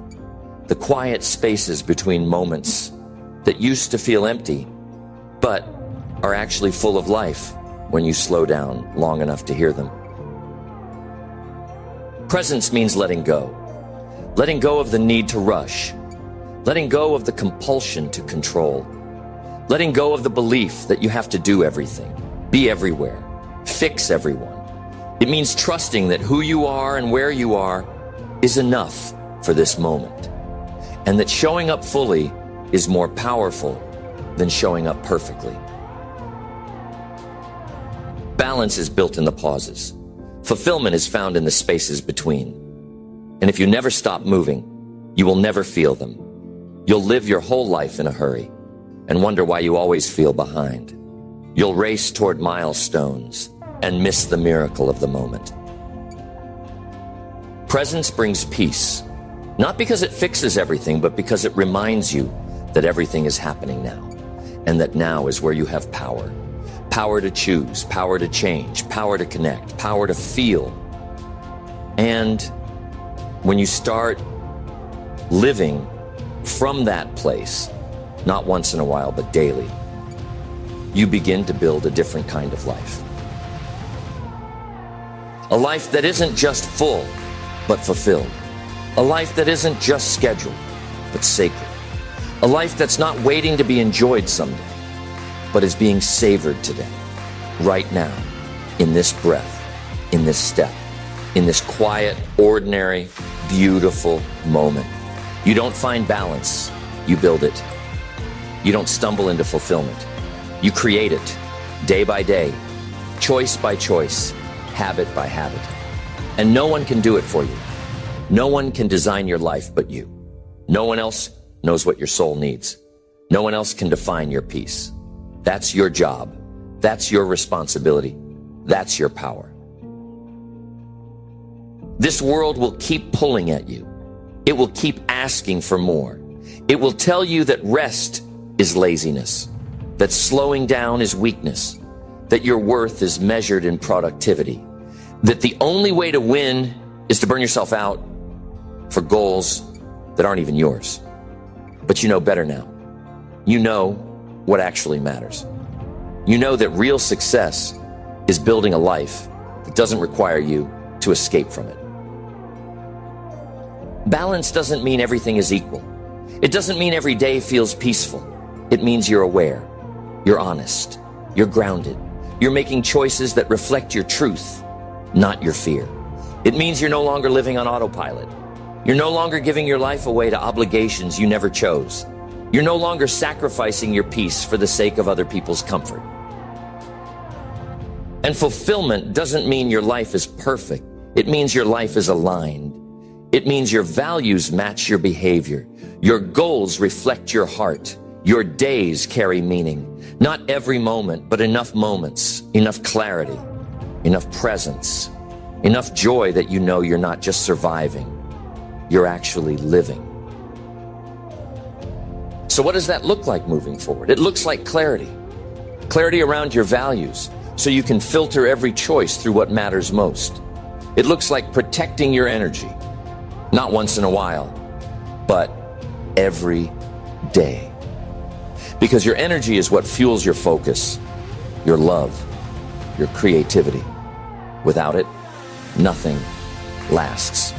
the quiet spaces between moments that used to feel empty, but are actually full of life when you slow down long enough to hear them. Presence means letting go of the need to rush, letting go of the compulsion to control, letting go of the belief that you have to do everything, be everywhere, fix everyone. It means trusting that who you are and where you are is enough for this moment, and that showing up fully is more powerful than showing up perfectly. Balance is built in the pauses. Fulfillment is found in the spaces between. And if you never stop moving, you will never feel them. You'll live your whole life in a hurry and wonder why you always feel behind. You'll race toward milestones and miss the miracle of the moment. Presence brings peace, not because it fixes everything, but because it reminds you that everything is happening now, and that now is where you have power. Power to choose, power to change, power to connect, power to feel. And when you start living from that place, not once in a while, but daily, you begin to build a different kind of life. A life that isn't just full, but fulfilled. A life that isn't just scheduled, but sacred. A life that's not waiting to be enjoyed someday, but is being savored today, right now, in this breath, in this step, in this quiet, ordinary, beautiful moment. You don't find balance, you build it. You don't stumble into fulfillment. You create it, day by day, choice by choice, habit by habit. And no one can do it for you. No one can design your life but you. No one else knows what your soul needs. No one else can define your peace. That's your job. That's your responsibility. That's your power. This world will keep pulling at you. It will keep asking for more. It will tell you that rest is laziness, that slowing down is weakness, that your worth is measured in productivity, that the only way to win is to burn yourself out for goals that aren't even yours. But you know better now. You know what actually matters. You know that real success is building a life that doesn't require you to escape from it. Balance doesn't mean everything is equal. It doesn't mean every day feels peaceful. It means you're aware, you're honest, you're grounded, you're making choices that reflect your truth, not your fear. It means you're no longer living on autopilot. You're no longer giving your life away to obligations you never chose. You're no longer sacrificing your peace for the sake of other people's comfort. And fulfillment doesn't mean your life is perfect. It means your life is aligned. It means your values match your behavior. Your goals reflect your heart. Your days carry meaning. Not every moment, but enough moments, enough clarity, enough presence, enough joy that you know you're not just surviving, you're actually living. So what does that look like moving forward? It looks like clarity. Clarity around your values, so you can filter every choice through what matters most. It looks like protecting your energy, not once in a while, but every day. Because your energy is what fuels your focus, your love, your creativity. Without it, nothing lasts.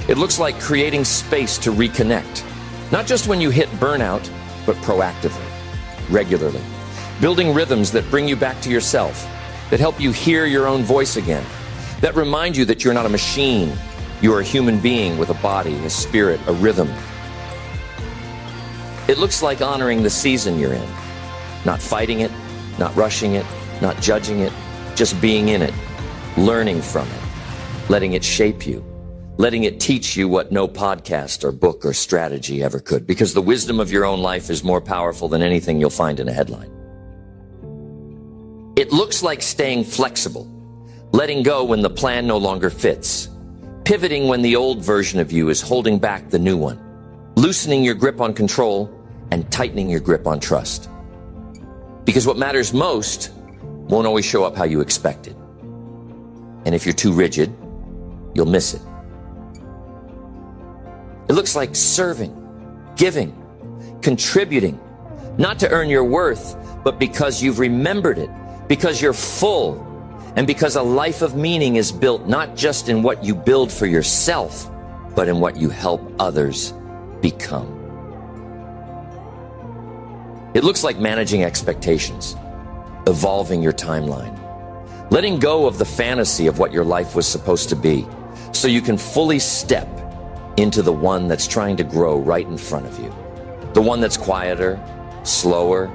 It looks like creating space to reconnect, not just when you hit burnout, but proactively, regularly. Building rhythms that bring you back to yourself, that help you hear your own voice again, that remind you that you're not a machine. You're a human being with a body, a spirit, a rhythm. It looks like honoring the season you're in, not fighting it, not rushing it, not judging it, just being in it, learning from it, letting it shape you, letting it teach you what no podcast or book or strategy ever could, because the wisdom of your own life is more powerful than anything you'll find in a headline. It looks like staying flexible, letting go when the plan no longer fits, pivoting when the old version of you is holding back the new one, loosening your grip on control and tightening your grip on trust. Because what matters most won't always show up how you expected. And if you're too rigid, you'll miss it. It looks like serving, giving, contributing, not to earn your worth, but because you've remembered it, because you're full, and because a life of meaning is built not just in what you build for yourself, but in what you help others become. It looks like managing expectations, evolving your timeline, letting go of the fantasy of what your life was supposed to be, so you can fully step into the one that's trying to grow right in front of you. The one that's quieter, slower,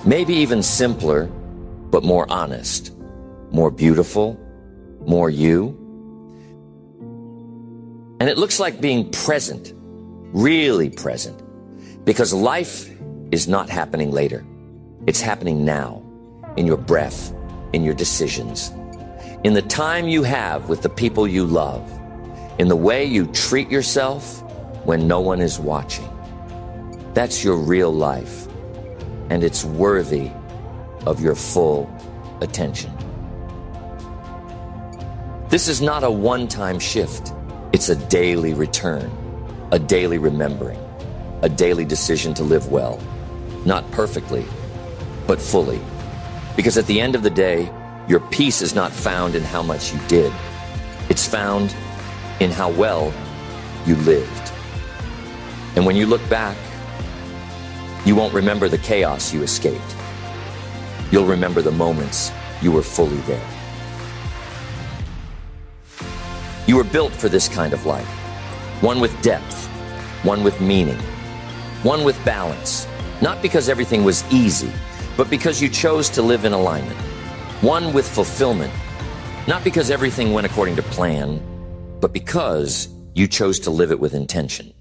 maybe even simpler, but more honest, more beautiful, more you. And it looks like being present, really present, because life is not happening later. It's happening now, in your breath, in your decisions, in the time you have with the people you love, in the way you treat yourself when no one is watching. That's your real life, and it's worthy of your full attention. This is not a one-time shift. It's a daily return, a daily remembering, a daily decision to live well, not perfectly, but fully. Because at the end of the day, your peace is not found in how much you did. It's found in how well you lived. And when you look back, you won't remember the chaos you escaped. You'll remember the moments you were fully there. You were built for this kind of life. One with depth, one with meaning, one with balance. Not because everything was easy, but because you chose to live in alignment. One with fulfillment, not because everything went according to plan, but because you chose to live it with intention.